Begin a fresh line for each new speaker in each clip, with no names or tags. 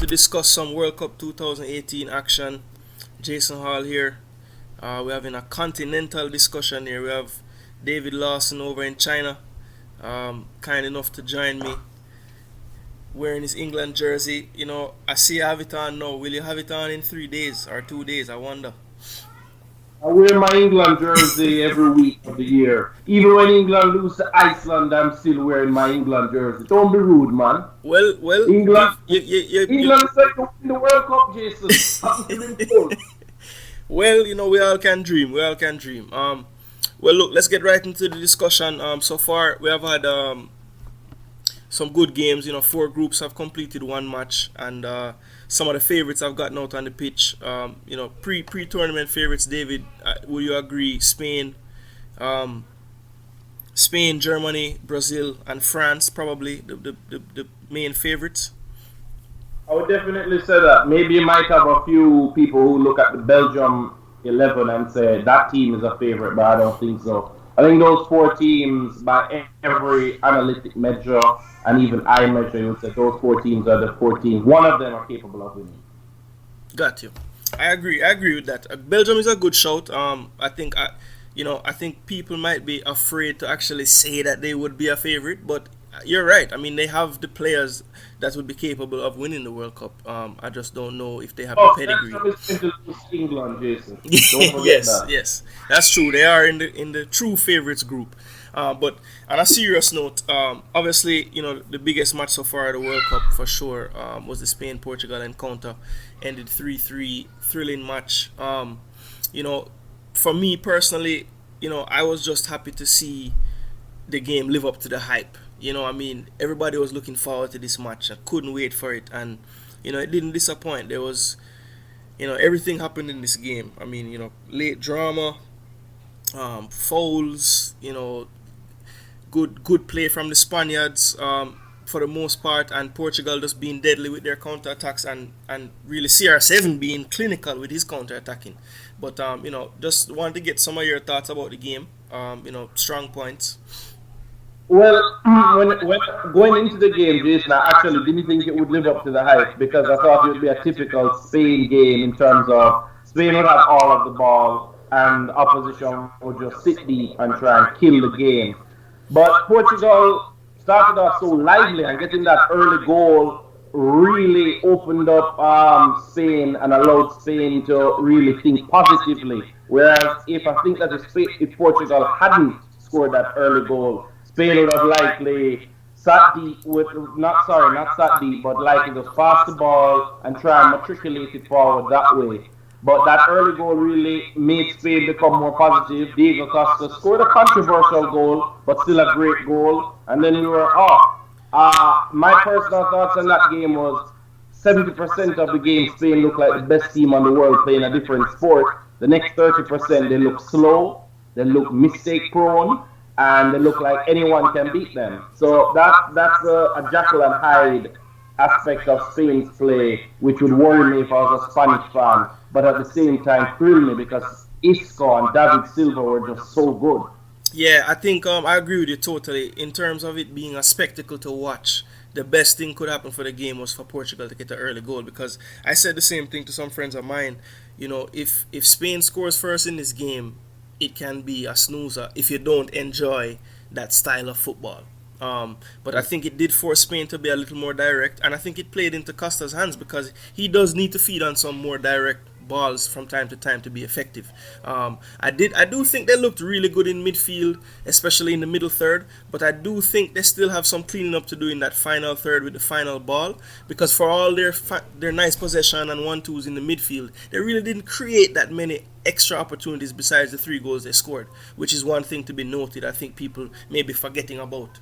to discuss some World Cup 2018 action. Jason Hall here. We're having a continental discussion here. We have David Lawson over in China, kind enough to join me wearing his England jersey. I see you have it on now. Will you have it on in 3 days or 2 days? I wonder.
I wear my England jersey every week of the year. Even when England lose to Iceland, I'm still wearing my England jersey. Don't be rude, man.
Well,
England,
you
England said to win the World Cup, Jason. I'm feeling cold.
well, we all can dream. We all can dream. Well, look, let's get right into the discussion. So far, we have had some good games. Four groups have completed one match, and some of the favorites have gotten out on the pitch. Pre-tournament favorites. David, would you agree? Spain, Germany, Brazil, and France probably the main favorites.
I would definitely say that. Maybe you might have a few people who look at the Belgium 11 and say that team is a favorite, but I don't think so. I think those four teams, by every analytic measure and even I measure, you would say those four teams are the four teams. One of them are capable of winning.
Got you. I agree. I agree with that. Belgium is a good shout. I think people might be afraid to actually say that they would be a favorite, but you're right. I mean, they have the players that would be capable of winning the World Cup. I just don't know if they have the pedigree.
Belgium is going to lose England, Jason. Don't forget
yes,
that.
yes, that's true. They are in the true favorites group. But on a serious note, obviously, the biggest match so far at the World Cup for sure was the Spain-Portugal encounter. Ended 3-3, thrilling match. For me personally, I was just happy to see the game live up to the hype. Everybody was looking forward to this match. I couldn't wait for it, and it didn't disappoint. There was, everything happened in this game. Late drama, fouls, good play from the Spaniards for the most part, and Portugal just being deadly with their counter-attacks, and really CR7 being clinical with his counter-attacking. But just wanted to get some of your thoughts about the game. Strong points.
Well, when going into the game, Jason, I actually didn't think it would live up to the hype because I thought it would be a typical Spain game in terms of Spain would have all of the ball and the opposition would just sit deep and try and kill the game. But Portugal started off so lively, and getting that early goal really opened up Spain and allowed Spain to really think positively. Whereas if Portugal hadn't scored that early goal, Spain would have likely sat deep not sat deep, but likely just pass the ball and try and matriculate it forward that way. But that early goal really made Spain become more positive. Diego Costa scored a controversial goal, but still a great goal. And then we were off. My personal thoughts on that game was 70% of the game Spain looked like the best team on the world playing a different sport. The next 30% they look slow, they look mistake prone, and they look like anyone can beat them. So that's a Jekyll and Hyde aspect of Spain's play, which would worry me if I was a Spanish fan, but at the same time thrill me because Isco and David Silva were just so good.
Yeah, I think I agree with you totally. In terms of it being a spectacle to watch, the best thing could happen for the game was for Portugal to get an early goal, because I said the same thing to some friends of mine. If Spain scores first in this game, it can be a snoozer if you don't enjoy that style of football. But I think it did force Spain to be a little more direct, and I think it played into Costa's hands because he does need to feed on some more direct balls from time to time to be effective. I do think they looked really good in midfield, especially in the middle third, but I do think they still have some cleaning up to do in that final third with the final ball, because for all their nice possession and 1-2s in the midfield, they really didn't create that many extra opportunities besides the 3 goals they scored, which is one thing to be noted. I think people may be forgetting about.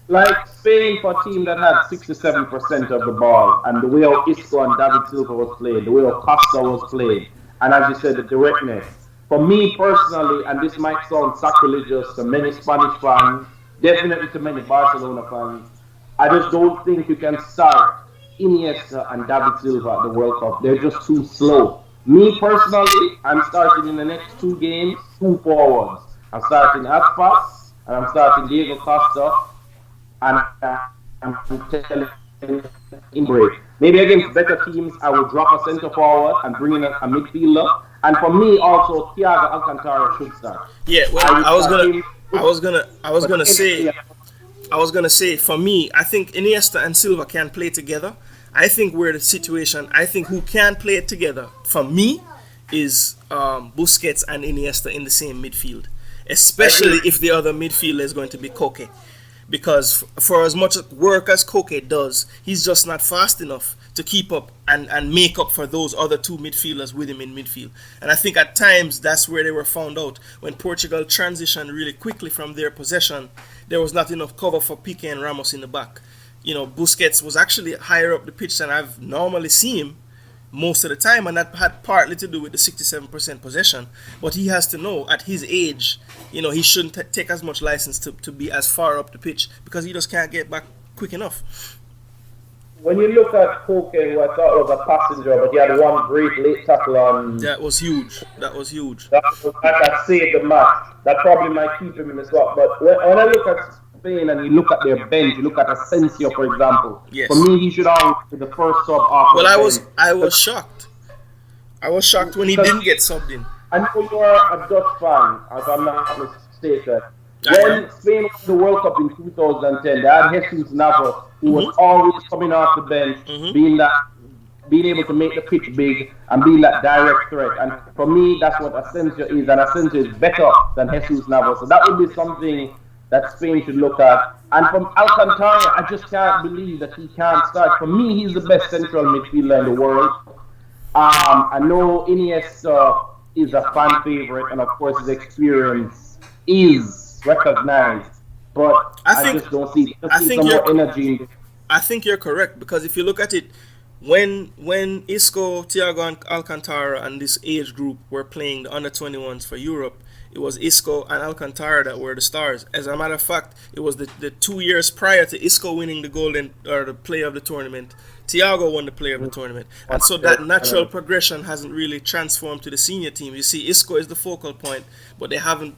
Like Spain, for a team that had 67% of the ball, and the way how Isco and David Silva was played, the way how Costa was played, and as you said, the directness. For me personally, and this might sound sacrilegious to many Spanish fans, definitely to many Barcelona fans, I just don't think you can start Iniesta and David Silva at the World Cup. They're just too slow. Me personally, I'm starting in the next 2 games 2 forwards. I'm starting Aspas and I'm starting Diego Costa, and I'm telling in break. Maybe against better teams, I would drop a centre forward and bring in a midfielder. And for me, also, Thiago Alcantara should start.
Yeah, well,
I would start him.
I was
But
gonna say,
anything
for me, I think Iniesta and Silva can play together. I think we're the situation. I think who can play it together for me is Busquets and Iniesta in the same midfield, especially if the other midfielder is going to be Koke. Because for as much work as Koke does, he's just not fast enough to keep up and make up for those other two midfielders with him in midfield. And I think at times that's where they were found out. When Portugal transitioned really quickly from their possession, there was not enough cover for Piqué and Ramos in the back. Busquets was actually higher up the pitch than I've normally seen him most of the time, and that had partly to do with the 67% possession. But he has to know at his age, he shouldn't take as much license to be as far up the pitch because he just can't get back quick enough.
when you look at Koke, who I thought was a passenger, but he had one great late tackle on.
That was huge.
That saved the match. That probably might keep him in the spot. But when I look at Spain and you look at their bench, you look at Asensio, for example.
Yes.
For me, he should always be the first sub off.
Well, I was shocked. I was shocked when he didn't get subbed in.
I know you are a Dutch fan, if I'm not mistaken. When Spain won the World Cup in 2010, they had Jesus Navas, who was always coming off the bench, being able to make the pitch big and being that direct threat. And for me, that's what Asensio is, and Asensio is better than Jesus Navas. So that would be something that Spain should look at. And from Alcantara, I just can't believe that he can't start. For me, he's the best central midfielder in the world. I know Iniesta is a fan favorite, and of course his experience is recognized, but I just don't see some more energy in this.
I think you're correct, because if you look at it, when Isco, Thiago and Alcantara and this age group were playing the under-21s for Europe, it was Isco and Alcantara that were the stars. As a matter of fact, it was the 2 years prior to Isco winning the player of the tournament, Thiago won the player of the tournament. And so that natural progression hasn't really transformed to the senior team. You see, Isco is the focal point, but they haven't,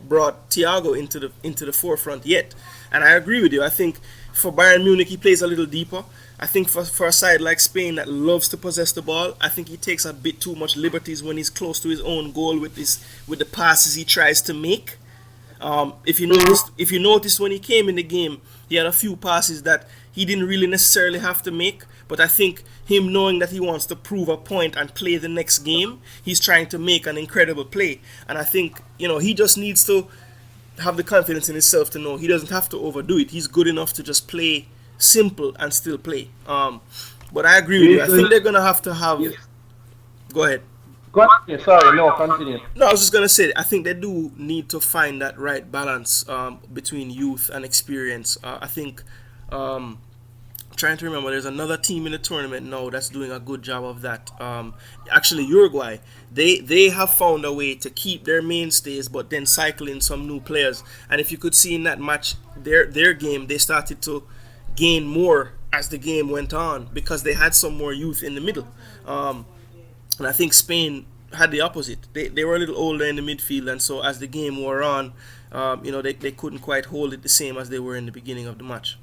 brought Thiago into the forefront yet. And I agree with you. I think for Bayern Munich, he plays a little deeper. I think for a side like Spain that loves to possess the ball, I think he takes a bit too much liberties when he's close to his own goal with the passes he tries to make. If you noticed when he came in the game, he had a few passes that he didn't really necessarily have to make, but I think him knowing that he wants to prove a point and play the next game, he's trying to make an incredible play. And I think, he just needs to have the confidence in himself to know he doesn't have to overdo it. He's good enough to just play simple and still play. But I agree with you. I think they're going to have... Go ahead.
Continue. Sorry, no, continue.
No, I was just going to say, I think they do need to find that right balance between youth and experience. I think... trying to remember, there's another team in the tournament now that's doing a good job of that. Actually, Uruguay, they have found a way to keep their mainstays but then cycle in some new players. And if you could see in that match, their game, they started to gain more as the game went on because they had some more youth in the middle. And I think Spain had the opposite. They were a little older in the midfield, and so as the game wore on, they couldn't quite hold it the same as they were in the beginning of the match.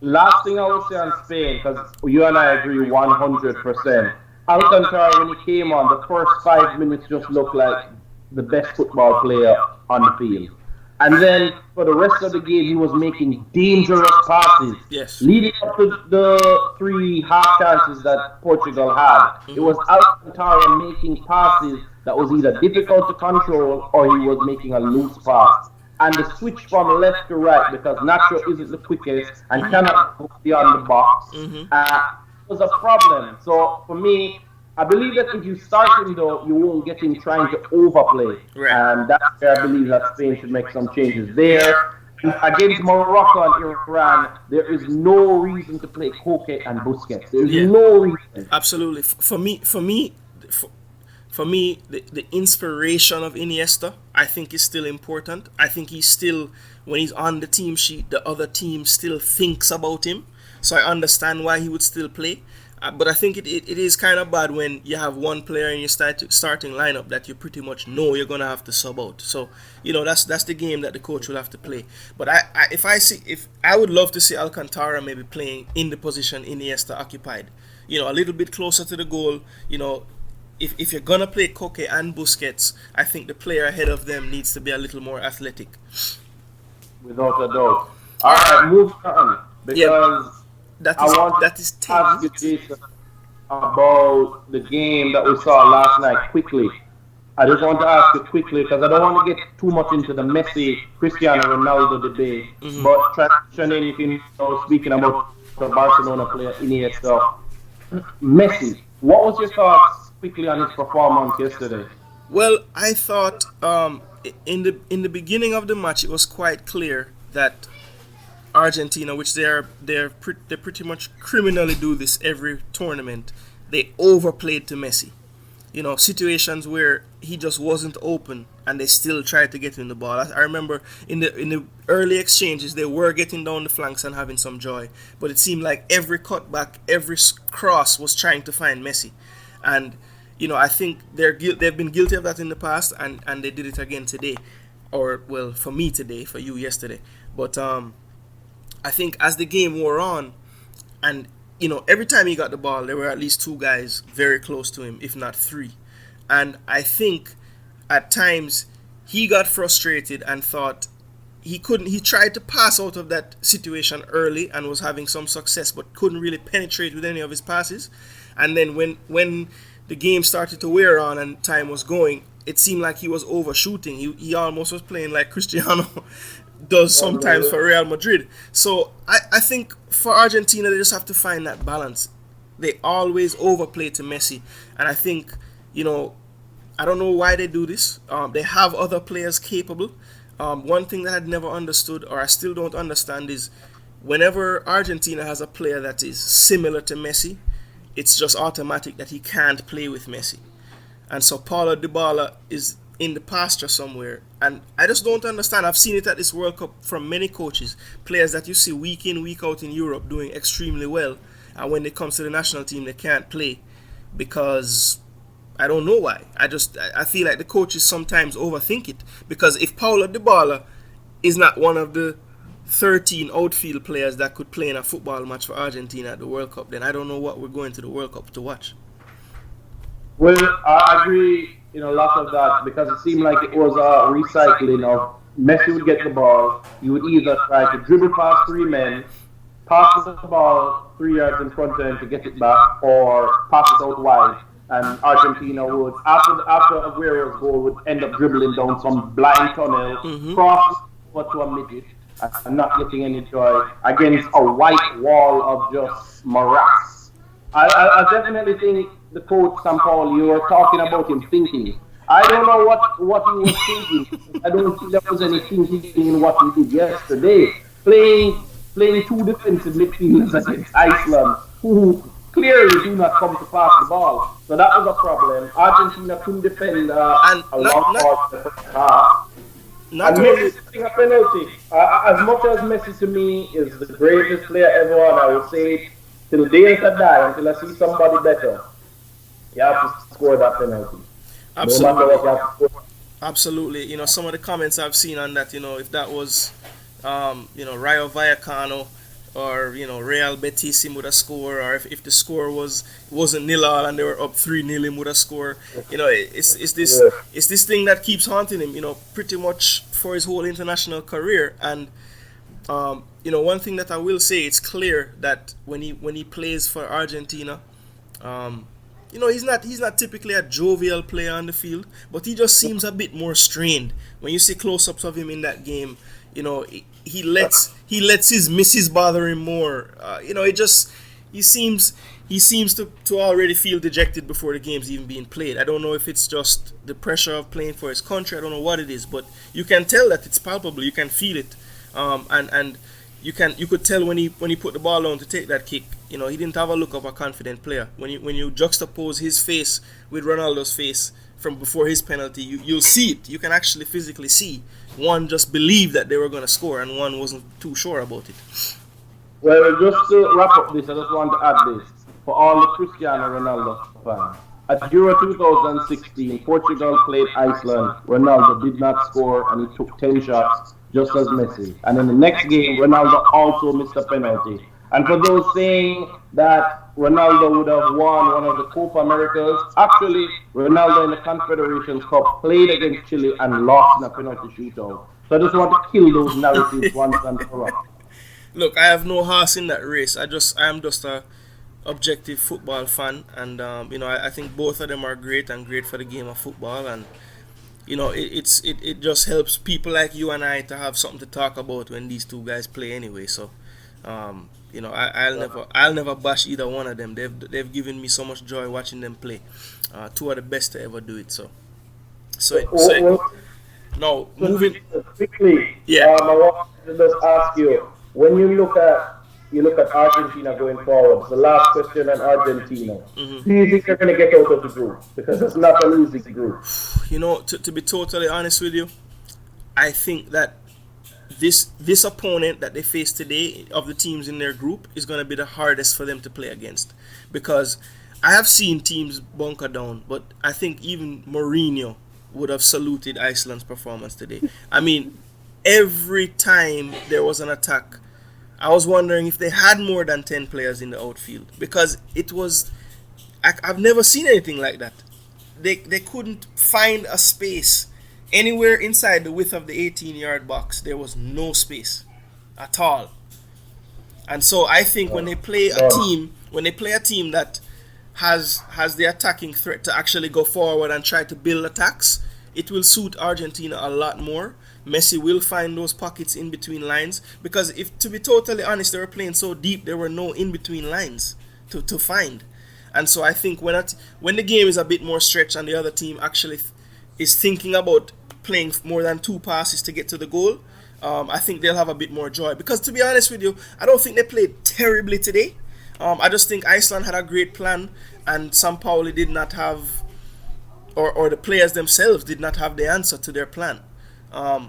Last thing I would say on Spain, because you and I agree 100%. Alcantara, when he came on, the first 5 minutes just looked like the best football player on the field. And then for the rest of the game, he was making dangerous passes.
Yes.
Leading up to the 3 half chances that Portugal had, it was Alcantara making passes that was either difficult to control or he was making a loose pass. And the switch from left to right, because Nacho isn't the quickest and cannot go beyond the box, was a problem. So for me, I believe that if you start him though, you won't get him trying to overplay.
Right.
And that's where I believe that Spain should make some changes there. Against Morocco and Iran, there is no reason to play Koke and Busquets. There is no reason.
Absolutely. For me, the inspiration of Iniesta, I think, is still important. I think he's still, when he's on the team sheet, the other team still thinks about him. So I understand why he would still play. But I think it is kind of bad when you have one player in your starting lineup that you pretty much know you're gonna have to sub out. So that's the game that the coach will have to play. But if I would love to see Alcantara maybe playing in the position Iniesta occupied, a little bit closer to the goal. If you're gonna play Koke and Busquets, I think the player ahead of them needs to be a little more athletic.
Without a doubt. All right, move on because.
Yeah.
I want
that is
to ask you, Jason, about the game that we saw last night quickly. I just want to ask you quickly because I don't want to get too much into the Messi, Cristiano Ronaldo debate, but transitioning, speaking about the Barcelona player Iniesta, Messi. What was your thoughts quickly on his performance yesterday?
Well, I thought in the beginning of the match it was quite clear that Argentina, which they pretty much criminally do this every tournament, they overplayed to Messi. Situations where he just wasn't open and they still tried to get him the ball. I remember in the early exchanges they were getting down the flanks and having some joy, but it seemed like every cutback, every cross was trying to find Messi, and I think they've been guilty of that in the past, and they did it again today, or well, for me today, for you yesterday, but I think as the game wore on, and every time he got the ball, there were at least two guys very close to him, if not three. And I think at times he got frustrated and thought he couldn't. He tried to pass out of that situation early and was having some success, but couldn't really penetrate with any of his passes. And then when the game started to wear on and time was going, it seemed like he was overshooting. He almost was playing like Cristiano does sometimes for Real Madrid. So I think for Argentina, they just have to find that balance. They always overplay to Messi. And I think, I don't know why they do this. They have other players capable. One thing that I'd never understood, or I still don't understand, is whenever Argentina has a player that is similar to Messi, it's just automatic that he can't play with Messi. And so Paulo Dybala is in the pasture somewhere, and I just don't understand. I've seen it at this World Cup from many coaches, players that you see week in, week out in Europe doing extremely well, and when it comes to the national team they can't play because I don't know why. I feel like the coaches sometimes overthink it, because if Paulo Dybala is not one of the 13 outfield players that could play in a football match for Argentina at the World Cup, then I don't know what we're going to the World Cup to watch.
Well, I agree in a lot of that, because it seemed like it was a recycling of Messi would get the ball, you would either try to dribble past three men, pass the ball 3 yards in front of him to get it back, or pass it out wide. And Argentina would, after Aguero's goal, would end up dribbling down some blind tunnel, cross over to a midget, and not getting any joy against a white wall of just morass. I definitely think the coach, Sampaoli, you were talking about him thinking. I don't know what he was thinking. I don't think there was any thinking in what he did yesterday. Playing two defensive midfielders against Iceland, who clearly do not come to pass the ball. So that was a problem. Argentina couldn't defend a long part of the first half. And Messi sitting a penalty. As much as Messi to me is the greatest player ever, and I will say it till the day I die, until I see somebody better, you have to score that penalty.
Absolutely.
No matter what you have to score.
Absolutely. Some of the comments I've seen on that, if that was, Rayo Vallecano or, Real Betis, him would have scored, or if the score wasn't 0-0 and they were up 3-0, him would have scored. It's this thing that keeps haunting him, pretty much for his whole international career. And, one thing that I will say, it's clear that when he plays for Argentina, he's not typically a jovial player on the field, but he just seems a bit more strained. When you see close-ups of him in that game, he lets his misses bother him more. He seems to already feel dejected before the game's even being played. I don't know if it's just the pressure of playing for his country. I don't know what it is, but you can tell that it's palpable. You can feel it, and you could tell when he put the ball on to take that kick. He didn't have a look of a confident player. When you juxtapose his face with Ronaldo's face from before his penalty, you'll see it. You can actually physically see one just believed that they were going to score, and one wasn't too sure about it.
Well, just to wrap up this, I just want to add this. for all the Cristiano Ronaldo fans. At Euro 2016, Portugal played Iceland. Ronaldo did not score and he took 10 shots just as Messi. And in the next game, Ronaldo also missed a penalty. And for those saying that Ronaldo would have won one of the Copa Americas, actually, Ronaldo in the Confederations Cup played against Chile and lost in a penalty shootout. So I just want to kill those narratives once and for all.
Look, I have no horse in that race. I am just a objective football fan, and I think both of them are great and great for the game of football, and it just helps people like you and I to have something to talk about when these two guys play anyway. So, I'll never bash either one of them. They've given me so much joy watching them play. Two of the best to ever do it. Now moving
quickly.
Yeah.
I want to just ask you, when you look at Argentina going forward, it's the last question on Argentina.
Mm-hmm.
Do you think they're going to get out of the group? Because it's not an easy group.
To be totally honest with you, I think that this opponent that they face today of the teams in their group is going to be the hardest for them to play against, because I have seen teams bunker down, but I think even Mourinho would have saluted Iceland's performance today. I mean, every time there was an attack, I was wondering if they had more than 10 players in the outfield, because I've never seen anything like that. They couldn't find a space anywhere inside the width of the 18-yard box. There was no space at all. And so I think when they play a team that has the attacking threat to actually go forward and try to build attacks, it will suit Argentina a lot more. Messi will find those pockets in between lines, because if to be totally honest, they were playing so deep there were no in between lines to find. And so I think when the game is a bit more stretched and the other team actually is thinking about playing more than 2 passes to get to the goal, I think they'll have a bit more joy. Because to be honest with you, I don't think they played terribly today. I just think Iceland had a great plan, and Sampaoli did not have, or the players themselves did not have the answer to their plan.
I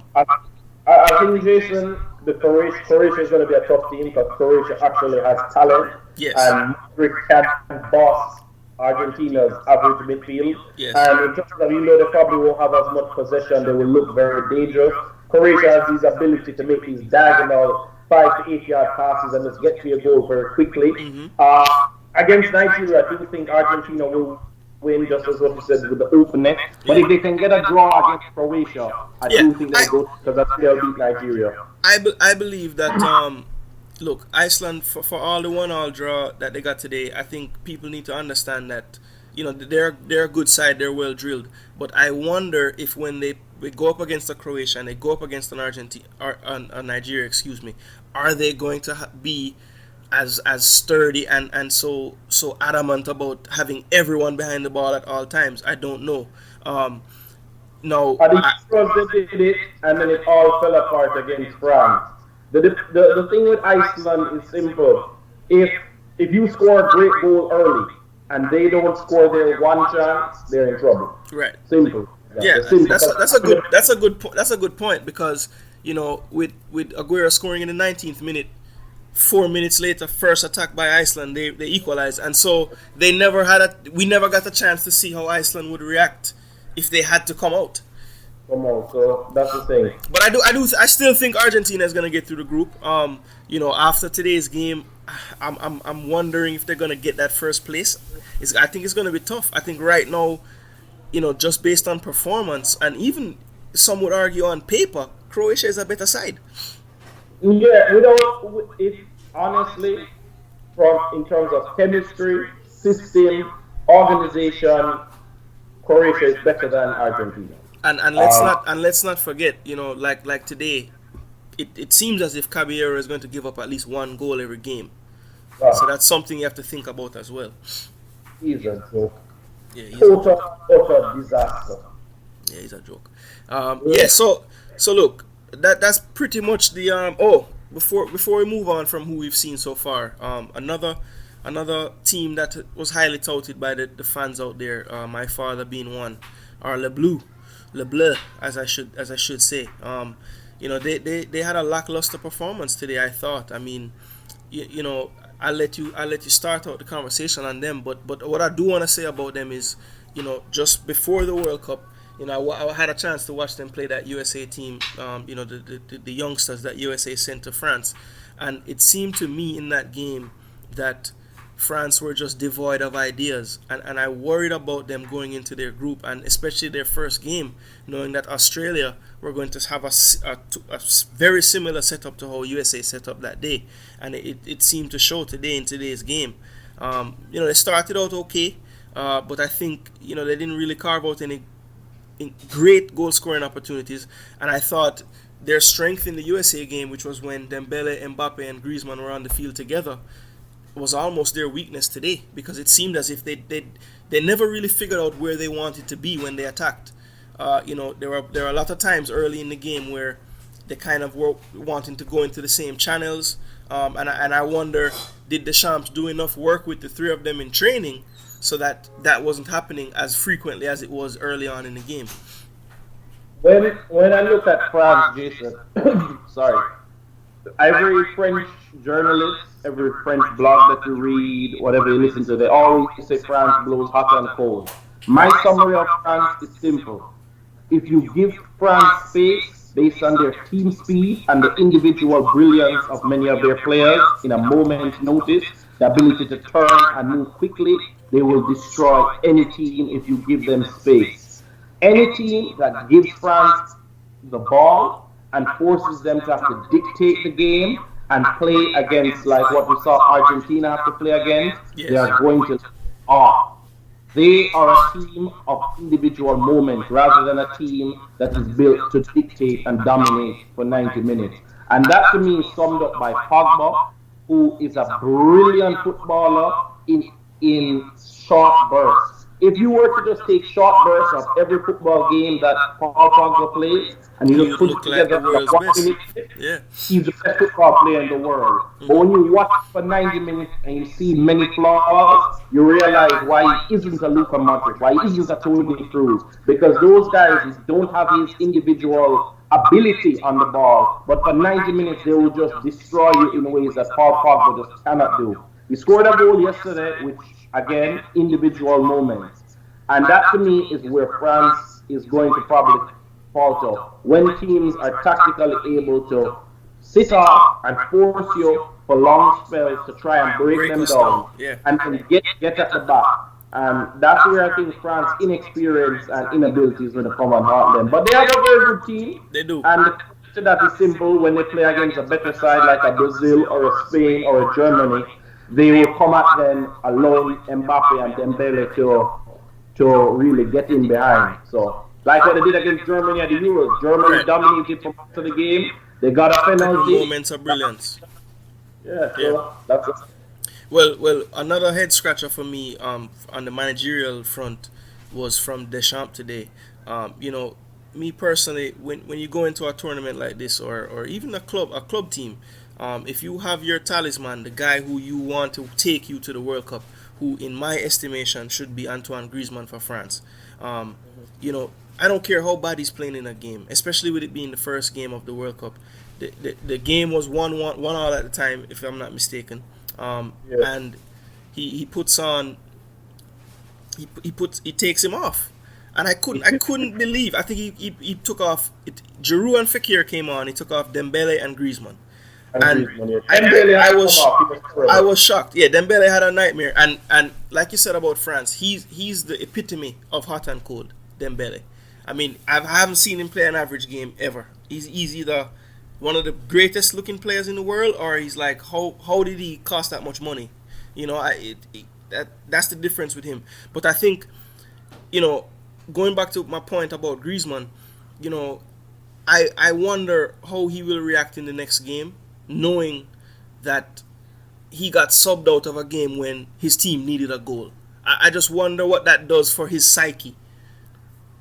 think, Jason, Croatia is going to be a tough team, because Croatia actually has talent.
Yes.
And Madrid can boss Argentina's average midfield.
Yes.
And in terms of, they probably won't have as much possession. They will look very dangerous. Croatia has this ability to make these diagonal 5 to 8 yard passes and just get to your goal very quickly.
Mm-hmm.
Against Nigeria, I do think Argentina will win, just as what you said, with the open net. But if they can get a draw against Croatia, I do think they'll go, because that's they'll beat Nigeria.
I believe that look, Iceland, for all the 1-1 draw that they got today, I think people need to understand that they're a good side, they're well drilled. But I wonder if when they go up against a Croatia and they go up against an Argentina or a Nigeria, are they going to be as sturdy and so adamant about having everyone behind the ball at all times? I don't know. No,
I think they did it, and then it all fell apart against France. The thing with Iceland is simple. If you score a great goal early and they don't score their one chance, they're in trouble.
Right.
Simple.
Yeah, that's a good point, because with Aguero scoring in the 19th minute, 4 minutes later, first attack by Iceland, they equalized, and so we never got a chance to see how Iceland would react if they had to come out.
So that's the thing.
But I still think Argentina is gonna get through the group. After today's game, I'm wondering if they're gonna get that first place. I think it's gonna be tough. I think right now, just based on performance, and even some would argue on paper, Croatia is a better side.
Yeah, honestly, in terms of chemistry, system, organization, Croatia is better than Argentina.
And let's not forget, like today, it seems as if Caballero is going to give up at least 1 goal every game. So that's something you have to think about as well.
He's a joke.
Yeah,
utter disaster.
Yeah, he's a joke. So look, that's pretty much the before we move on from who we've seen so far, another team that was highly touted by the fans out there, my father being one, are Le Bleu, as I should say. They had a lackluster performance today, I thought. I mean, I'll let you start out the conversation on them. But what I do want to say about them is, just before the World Cup, I had a chance to watch them play that USA team. The youngsters that USA sent to France, and it seemed to me in that game that France were just devoid of ideas, and I worried about them going into their group, and especially their first game, knowing that Australia were going to have a very similar setup to how USA set up that day, and it seemed to show today in today's game. They started out okay, but I think they didn't really carve out any great goal scoring opportunities, and I thought their strength in the USA game, which was when Dembele, Mbappe, and Griezmann were on the field together, was almost their weakness today, because it seemed as if they never really figured out where they wanted to be when they attacked. There were a lot of times early in the game where they kind of were wanting to go into the same channels, and I wonder, did Deschamps do enough work with the three of them in training so that wasn't happening as frequently as it was early on in the game?
When I look at France, Jason, sorry, every French journalist, every French blog that you read, whatever you listen to, they always say France blows hot and cold. My summary of France is simple. If you give France space based on their team speed and the individual brilliance of many of their players in a moment's notice, the ability to turn and move quickly, they will destroy any team if you give them space. Any team that gives France the ball and forces them to have to dictate the game and play against, like what we saw Argentina have to play against, yes, they are going to off. They are a team of individual moments rather than a team that is built to dictate and dominate for 90 minutes. And that to me is summed up by Pogba, who is a brilliant footballer in short bursts. If you were to just take short bursts of every football game that Paul Pogba plays, and you just put it together like 1 minute, yeah, he's the best football player in the world. Mm-hmm. But when you watch for 90 minutes and you see many flaws, you realize why he isn't a Luka Modric, why he isn't a Toni Kroos, because those guys don't have his individual ability on the ball, but for 90 minutes they will just destroy you in ways that Paul Pogba just cannot do. He scored a goal yesterday, which, again, individual moments. And that to me is where France is going to probably falter. When teams are tactically able to sit off and force you for long spells to try and break them down, yeah, and then get at the back. And that's where I think France inexperience and inability is going to come and haunt them. But they have a very good team.
They do.
And the answer that is simple: when they play against a better side like a Brazil or a Spain or a Germany, they will come at them allowing Mbappe and Dembele to really get in behind. So, like what they did against Germany at the Euros, Germany dominated for most of the game. They got a penalty.
Moments of brilliance.
Yeah, so that's it.
Well, another head scratcher for me on the managerial front was from Deschamps today. Me personally, when you go into a tournament like this, or even a club team, if you have your talisman, the guy who you want to take you to the World Cup, who in my estimation should be Antoine Griezmann for France. I don't care how bad he's playing in a game, especially with it being the first game of the World Cup. The game was 1-1 all at the time, if I'm not mistaken. And he puts on he takes him off, and I couldn't believe. I think he took off Giroud and Fekir came on. He took off Dembele and Griezmann. And I was shocked. Yeah, Dembele had a nightmare, and like you said about France, he's the epitome of hot and cold. Dembele. I mean, I haven't seen him play an average game ever. He's either one of the greatest looking players in the world, or he's like, how did he cost that much money? That's the difference with him. But I think, going back to my point about Griezmann, I wonder how he will react in the next game, knowing that he got subbed out of a game when his team needed a goal. I just wonder what that does for his psyche.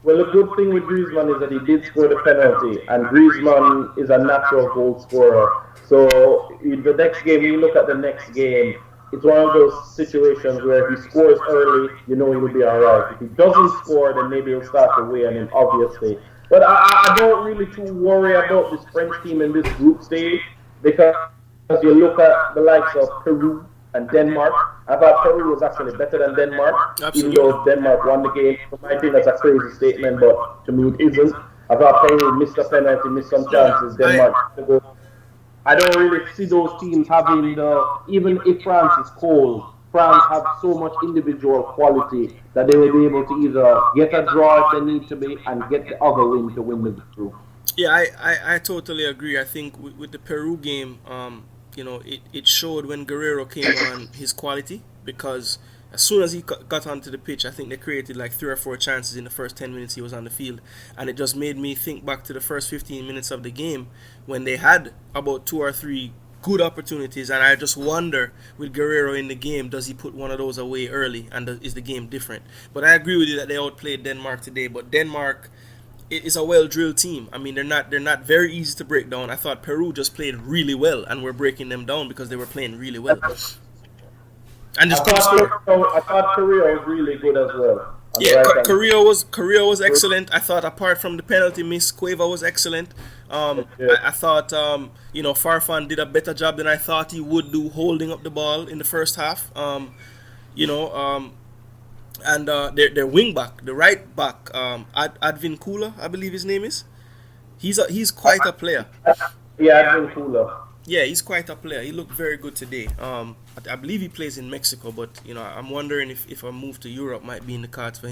Well, the good thing with Griezmann is that he did score the penalty, and Griezmann is a natural goal scorer. So in the next game, you look at the next game, it's one of those situations where if he scores early, he will be all right. If he doesn't score, then maybe he'll start to weigh on him, obviously. But I don't really too worry about this French team in this group stage, because you look at the likes of Peru, and Denmark. I thought Peru was actually better than Denmark, even
Absolutely.
though Denmark won the game. You might think that's a crazy statement, but to me it isn't. I thought Peru missed a penalty, missed some
No,
chances.
I
Denmark. I don't really see those teams having the. Even if France is cold, France have so much individual quality that they will be able to either get a draw if they need to be and get the other win to win the group.
Yeah, I totally agree. I think with the Peru game, it showed when Guerrero came on his quality because as soon as he got onto the pitch, I think they created like 3 or 4 chances in the first 10 minutes he was on the field. And it just made me think back to the first 15 minutes of the game when they had about 2 or 3 good opportunities. And I just wonder with Guerrero in the game, does he put one of those away early and is the game different? But I agree with you that they outplayed Denmark today. But Denmark is a well drilled team. I mean, they're not very easy to break down. I thought Peru just played really well, and we're breaking them down because they were playing really well, and just couldn't score.
I thought Korea was really good as well on the
Yeah,
right hand.
Korea was excellent. I thought apart from the penalty miss, Cueva was excellent.
Yeah.
I thought Farfan did a better job than I thought he would do holding up the ball in the first half. You know, and their wing back, the right back, Advin Kula, I believe his name is. He's quite a player.
Yeah, it's been cooler.
Yeah, he's quite a player. He looked very good today. I believe he plays in Mexico, but I'm wondering if a move to Europe might be in the cards for him.